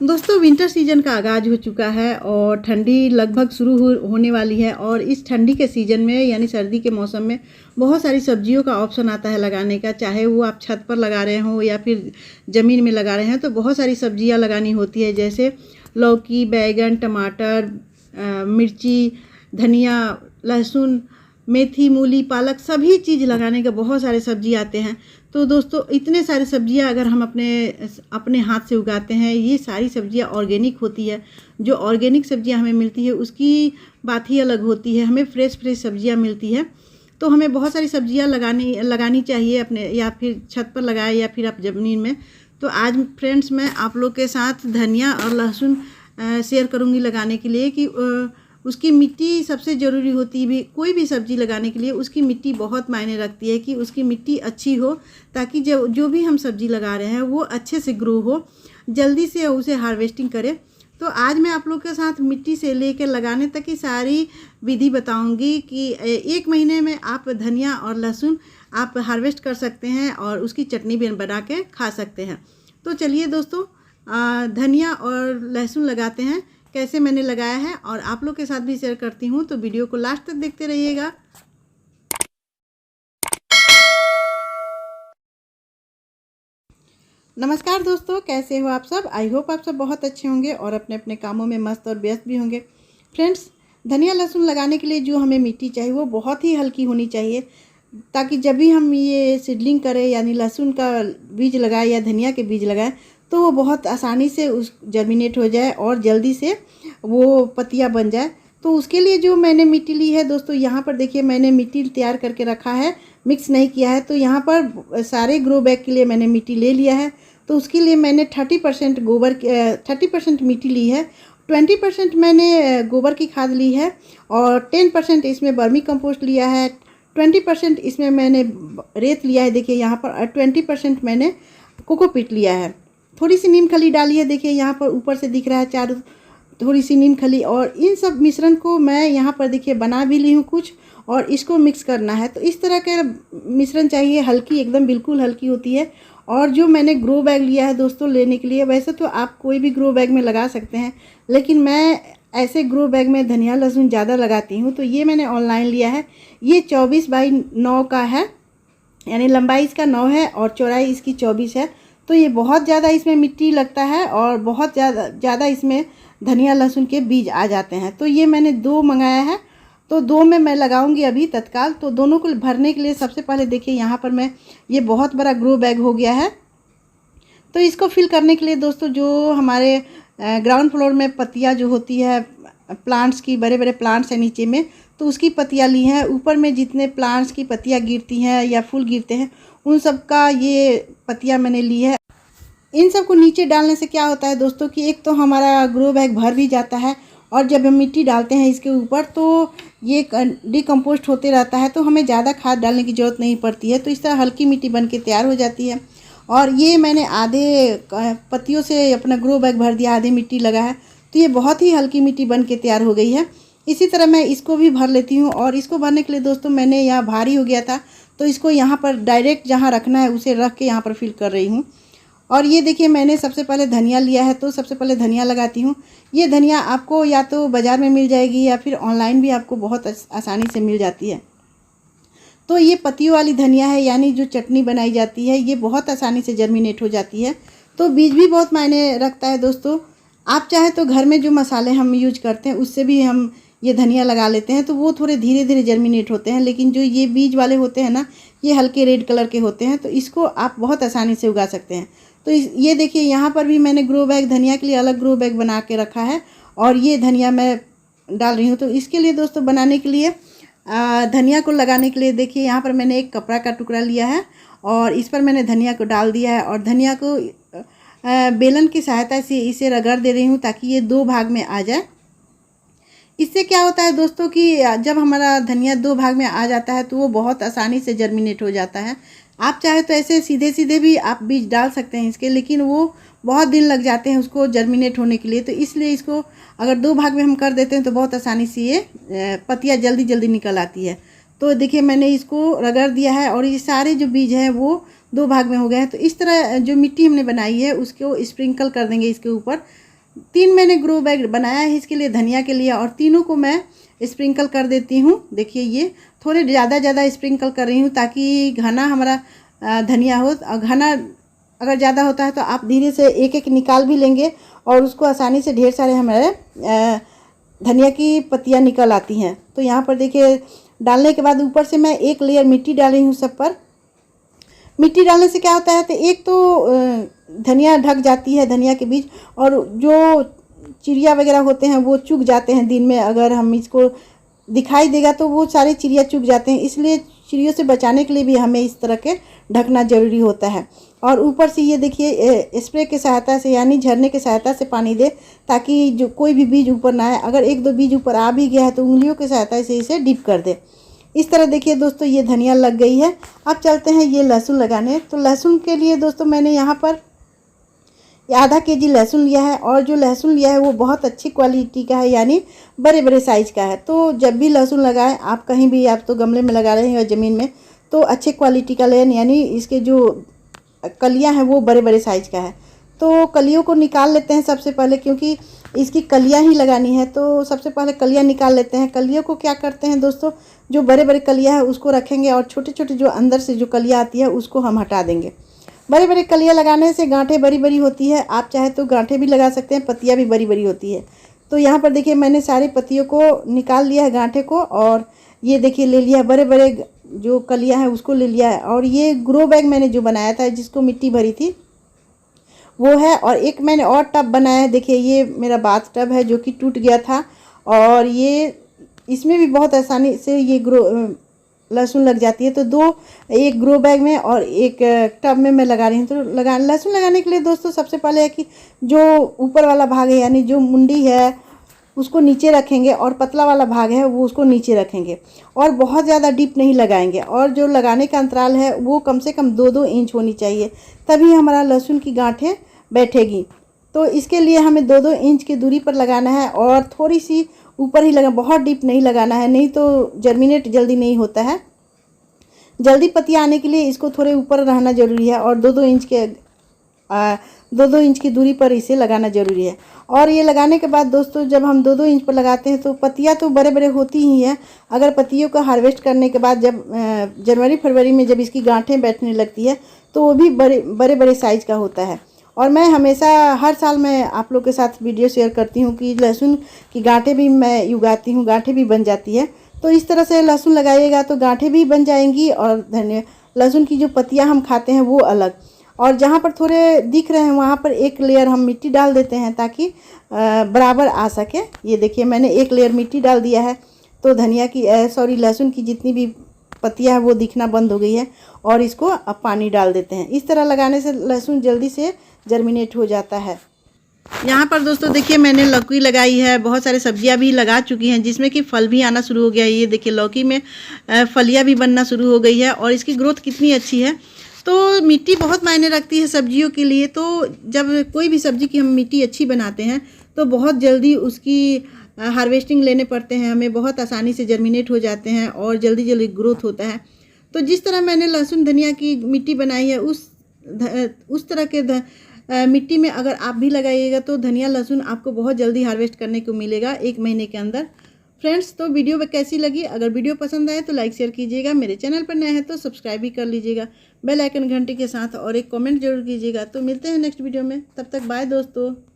दोस्तों winter season का आगाज़ हो चुका है और ठंडी लगभग शुरू होने वाली है। और इस ठंडी के सीज़न में यानी सर्दी के मौसम में बहुत सारी सब्जियों का ऑप्शन आता है लगाने का, चाहे वो आप छत पर लगा रहे हो या फिर ज़मीन में लगा रहे हैं। तो बहुत सारी सब्जियां लगानी होती है, जैसे लौकी, बैगन, टमाटर, मिर्ची, धनिया, लहसुन, मेथी, मूली, पालक, सभी चीज़ लगाने का बहुत सारे सब्जी आते हैं। तो दोस्तों इतने सारे सब्जियां अगर हम अपने हाथ से उगाते हैं, ये सारी सब्जियां ऑर्गेनिक होती है। जो ऑर्गेनिक सब्जियां हमें मिलती है उसकी बात ही अलग होती है। हमें फ्रेश सब्जियां मिलती है। तो हमें बहुत सारी सब्जियां लगानी चाहिए अपने, या फिर छत पर लगाए या फिर आप ज़मीन में। तो आज फ्रेंड्स मैं आप लोग के साथ धनिया और लहसुन शेयर करूँगी लगाने के लिए कि उसकी मिट्टी सबसे ज़रूरी होती है। कोई भी सब्ज़ी लगाने के लिए उसकी मिट्टी बहुत मायने रखती है कि उसकी मिट्टी अच्छी हो, ताकि जो भी हम सब्ज़ी लगा रहे हैं वो अच्छे से ग्रो हो, जल्दी से उसे हार्वेस्टिंग करें। तो आज मैं आप लोग के साथ मिट्टी से लेकर लगाने तक की सारी विधि बताऊंगी कि 1 महीने में आप धनिया और लहसुन आप हार्वेस्ट कर सकते हैं और उसकी चटनी भी बना के खा सकते हैं। तो चलिए दोस्तों धनिया और लहसुन लगाते हैं, कैसे मैंने लगाया है और आप लोग के साथ भी शेयर करती हूँ। तो वीडियो को लास्ट तक देखते रहिएगा। नमस्कार दोस्तों, कैसे हो आप सब? आई होप आप सब बहुत अच्छे होंगे और अपने अपने कामों में मस्त और व्यस्त भी होंगे। फ्रेंड्स, धनिया लहसुन लगाने के लिए जो हमें मिट्टी चाहिए वो बहुत ही हल्की होनी चाहिए, ताकि जब भी हम ये सीडलिंग करें यानी लहसुन का बीज लगाएं या धनिया के बीज लगाएं तो वो बहुत आसानी से उस जर्मिनेट हो जाए और जल्दी से वो पत्तियां बन जाए। तो उसके लिए जो मैंने मिट्टी ली है दोस्तों, यहाँ पर देखिए मैंने मिट्टी तैयार करके रखा है, मिक्स नहीं किया है। तो यहाँ पर सारे ग्रो बैग के लिए मैंने मिट्टी ले लिया है। तो उसके लिए मैंने 30% मिट्टी ली है, 20% मैंने गोबर की खाद ली है और 10% इसमें वर्मी कंपोस्ट लिया है, 20% इसमें मैंने रेत लिया है देखिए यहाँ पर, और 20% मैंने कोकोपीट लिया है। थोड़ी सी नीम खली डाली है, देखिए यहाँ पर ऊपर से दिख रहा है चारों थोड़ी सी नीम खली। और इन सब मिश्रण को मैं यहाँ पर देखिए बना भी ली हूँ कुछ, और इसको मिक्स करना है। तो इस तरह का मिश्रण चाहिए, हल्की एकदम बिल्कुल हल्की होती है। और जो मैंने ग्रो बैग लिया है दोस्तों लेने के लिए, वैसे तो आप कोई भी ग्रो बैग में लगा सकते हैं, लेकिन मैं ऐसे ग्रो बैग में धनिया लहसुन ज़्यादा लगाती हूँ। तो ये मैंने ऑनलाइन लिया है। ये 24x9 का है, यानी लंबाई इसका 9 है और चौड़ाई इसकी 24 है। तो ये बहुत ज़्यादा इसमें मिट्टी लगता है और बहुत ज़्यादा इसमें धनिया लहसुन के बीज आ जाते हैं। तो ये मैंने 2 मंगाया है, तो 2 में मैं लगाऊंगी अभी तत्काल। तो दोनों को भरने के लिए सबसे पहले देखिए यहाँ पर मैं, ये बहुत बड़ा ग्रो बैग हो गया है। तो इसको फिल करने के लिए दोस्तों, जो हमारे ग्राउंड फ्लोर में पत्तियाँ जो होती है प्लांट्स की, बड़े बड़े प्लांट्स हैं नीचे में, तो उसकी पत्तियाँ ली हैं। ऊपर में जितने प्लांट्स की पत्तियाँ गिरती हैं या फूल गिरते हैं उन सब का ये पत्तियाँ मैंने ली है। इन सब को नीचे डालने से क्या होता है दोस्तों कि एक तो हमारा ग्रो बैग भर भी जाता है, और जब हम मिट्टी डालते हैं इसके ऊपर तो ये डिकम्पोस्ट होते रहता है, तो हमें ज़्यादा खाद डालने की ज़रूरत नहीं पड़ती है। तो इस तरह हल्की मिट्टी बन के तैयार हो जाती है। और ये मैंने आधे पत्तियों से अपना ग्रो बैग भर दिया, आधे मिट्टी लगा है। तो ये बहुत ही हल्की मिट्टी बन के तैयार हो गई है। इसी तरह मैं इसको भी भर लेती हूँ। और इसको भरने के लिए दोस्तों मैंने यहाँ भारी हो गया था, तो इसको यहाँ पर डायरेक्ट जहाँ रखना है उसे रख के यहाँ पर फिल कर रही हूँ। और ये देखिए मैंने सबसे पहले धनिया लिया है, तो सबसे पहले धनिया लगाती हूँ। ये धनिया आपको या तो बाज़ार में मिल जाएगी या फिर ऑनलाइन भी आपको बहुत आसानी से मिल जाती है। तो ये पत्तियों वाली धनिया है, यानी जो चटनी बनाई जाती है, ये बहुत आसानी से जर्मिनेट हो जाती है। तो बीज भी बहुत मायने रखता है दोस्तों। आप चाहे तो घर में जो मसाले हम यूज करते हैं उससे भी हम ये धनिया लगा लेते हैं, तो वो थोड़े धीरे धीरे जर्मिनेट होते हैं। लेकिन जो ये बीज वाले होते हैं ना, ये हल्के रेड कलर के होते हैं, तो इसको आप बहुत आसानी से उगा सकते हैं। तो ये देखिए यहाँ पर भी मैंने ग्रो बैग, धनिया के लिए अलग ग्रो बैग बना के रखा है, और ये धनिया मैं डाल रही हूँ। तो इसके लिए दोस्तों बनाने के लिए धनिया को लगाने के लिए देखिए यहाँ पर मैंने एक कपड़ा का टुकड़ा लिया है और इस पर मैंने धनिया को डाल दिया है, और धनिया को बेलन की सहायता से इसे रगड़ दे रही हूँ ताकि ये 2 भाग में आ जाए। इससे क्या होता है दोस्तों कि जब हमारा धनिया 2 भाग में आ जाता है तो वो बहुत आसानी से जर्मिनेट हो जाता है। आप चाहे तो ऐसे सीधे सीधे भी आप बीज डाल सकते हैं इसके, लेकिन वो बहुत दिन लग जाते हैं उसको जर्मिनेट होने के लिए। तो इसलिए इसको अगर 2 भाग में हम कर देते हैं तो बहुत आसानी से ये पत्तियाँ जल्दी जल्दी निकल आती है। तो देखिए मैंने इसको रगड़ दिया है, और ये सारे जो बीज हैं वो 2 भाग में हो गया है। तो इस तरह जो मिट्टी हमने बनाई है उसको स्प्रिंकल कर देंगे इसके ऊपर। 3 मैंने ग्रो बैग बनाया है इसके लिए, धनिया के लिए, और तीनों को मैं स्प्रिंकल कर देती हूँ। देखिए ये थोड़े ज़्यादा स्प्रिंकल कर रही हूँ ताकि घना हमारा धनिया हो। और घना अगर ज़्यादा होता है तो आप धीरे से एक एक निकाल भी लेंगे और उसको आसानी से ढेर सारे हमारे धनिया की पत्तियाँ निकल आती हैं। तो यहाँ पर देखिए डालने के बाद ऊपर से मैं एक लेयर मिट्टी डाल रही हूँ सब पर। मिट्टी डालने से क्या होता है तो एक तो धनिया ढक जाती है, धनिया के बीज, और जो चिड़िया वगैरह होते हैं वो चुग जाते हैं। दिन में अगर हम इसको दिखाई देगा तो वो सारे चिड़िया चुग जाते हैं, इसलिए चिड़ियों से बचाने के लिए भी हमें इस तरह के ढकना ज़रूरी होता है। और ऊपर से ये देखिए स्प्रे की सहायता से यानी झरने की सहायता से पानी दे ताकि जो कोई भी बीज ऊपर ना आए। अगर 1-2 बीज ऊपर आ भी गया है तो उंगलियों की सहायता से इसे डिप कर दे। इस तरह देखिए दोस्तों ये धनिया लग गई है। अब चलते हैं ये लहसुन लगाने। तो लहसुन के लिए दोस्तों मैंने यहाँ पर आधा केजी लहसुन लिया है, और जो लहसुन लिया है वो बहुत अच्छी क्वालिटी का है, यानी बड़े बड़े साइज़ का है। तो जब भी लहसुन लगाएं आप कहीं भी, आप तो गमले में लगा रहे हैं या ज़मीन में, तो अच्छे क्वालिटी का लें, यानी इसके जो कलियां हैं वो बड़े बड़े साइज़ का है। तो कलियों को निकाल लेते हैं सबसे पहले, क्योंकि इसकी कलियां ही लगानी है। तो सबसे पहले कलियां निकाल लेते हैं। कलियों को क्या करते हैं दोस्तों, जो बड़े बड़े कलियां हैं उसको रखेंगे और छोटे छोटे जो अंदर से जो कलियां आती है उसको हम हटा देंगे। बड़े बड़े कलियां लगाने से गांठें बड़ी बड़ी होती है, आप चाहे तो गांठें भी लगा सकते हैं, पत्तियां भी बड़ी बड़ी होती है। तो यहाँ पर देखिए मैंने सारी पत्तियों को निकाल लिया है गांठे को, और ये देखिए ले लिया बड़े बड़े जो कलियां हैं उसको ले लिया है। और ये ग्रो बैग मैंने जो बनाया था जिसको मिट्टी भरी थी वो है। और एक मैंने और टब बनाया है, देखिए ये मेरा बाथ टब है जो कि टूट गया था, और ये इसमें भी बहुत आसानी से ये लहसुन लग जाती है। तो एक ग्रो बैग में और एक टब में मैं लगा रही हूँ। तो लहसुन लगाने के लिए दोस्तों सबसे पहले है कि जो ऊपर वाला भाग है यानी जो मुंडी है उसको नीचे रखेंगे, और पतला वाला भाग है वो उसको नीचे रखेंगे, और बहुत ज़्यादा डीप नहीं लगाएंगे। और जो लगाने का अंतराल है वो कम से कम 2-2 इंच होनी चाहिए, तभी हमारा लहसुन की गांठें बैठेगी। तो इसके लिए हमें 2-2 इंच की दूरी पर लगाना है, और थोड़ी सी ऊपर ही लगा, बहुत डीप नहीं लगाना है, नहीं तो जर्मिनेट जल्दी नहीं होता है। जल्दी पत्तियाँ आने के लिए इसको थोड़े ऊपर रहना ज़रूरी है, और 2-2 इंच के 2-2 इंच की दूरी पर इसे लगाना ज़रूरी है। और ये लगाने के बाद दोस्तों जब हम 2-2 इंच पर लगाते हैं तो पत्तियाँ तो बड़े बड़े होती ही हैं। अगर पत्तियों का हार्वेस्ट करने के बाद जब जनवरी फरवरी में जब इसकी गांठें बैठने लगती है तो वो भी बड़े बड़े साइज़ का होता है। और मैं हमेशा हर साल मैं आप लोग के साथ वीडियो शेयर करती हूँ कि लहसुन की गांठें भी मैं उगाती हूँ, गांठें भी बन जाती है। तो इस तरह से लहसुन लगाइएगा तो गांठें भी बन जाएंगी, और लहसुन की जो पत्तियाँ हम खाते हैं वो अलग। और जहाँ पर थोड़े दिख रहे हैं वहाँ पर एक लेयर हम मिट्टी डाल देते हैं ताकि बराबर आ सके। ये देखिए मैंने एक लेयर मिट्टी डाल दिया है, तो धनिया की लहसुन की जितनी भी पत्तियाँ हैं वो दिखना बंद हो गई है। और इसको अब पानी डाल देते हैं। इस तरह लगाने से लहसुन जल्दी से जर्मिनेट हो जाता है। यहाँ पर दोस्तों देखिए मैंने लौकी लगाई है, बहुत सारे सब्जियां भी लगा चुकी हैं जिसमें कि फल भी आना शुरू हो गया है। ये देखिए लौकी में फलियां भी बनना शुरू हो गई है, और इसकी ग्रोथ कितनी अच्छी है। तो मिट्टी बहुत मायने रखती है सब्जियों के लिए। तो जब कोई भी सब्जी की हम मिट्टी अच्छी बनाते हैं तो बहुत जल्दी उसकी हार्वेस्टिंग लेने पड़ते हैं हमें, बहुत आसानी से जर्मिनेट हो जाते हैं और जल्दी जल्दी ग्रोथ होता है। तो जिस तरह मैंने लहसुन धनिया की मिट्टी बनाई है उस तरह के मिट्टी में अगर आप भी लगाइएगा तो धनिया लहसुन आपको बहुत जल्दी हार्वेस्ट करने को मिलेगा 1 महीने के अंदर। फ्रेंड्स, तो वीडियो कैसी लगी? अगर वीडियो पसंद आए तो लाइक शेयर कीजिएगा, मेरे चैनल पर नए हैं तो सब्सक्राइब भी कर लीजिएगा बेल आइकन घंटे के साथ, और एक कमेंट जरूर कीजिएगा। तो मिलते हैं नेक्स्ट वीडियो में, तब तक बाय दोस्तों।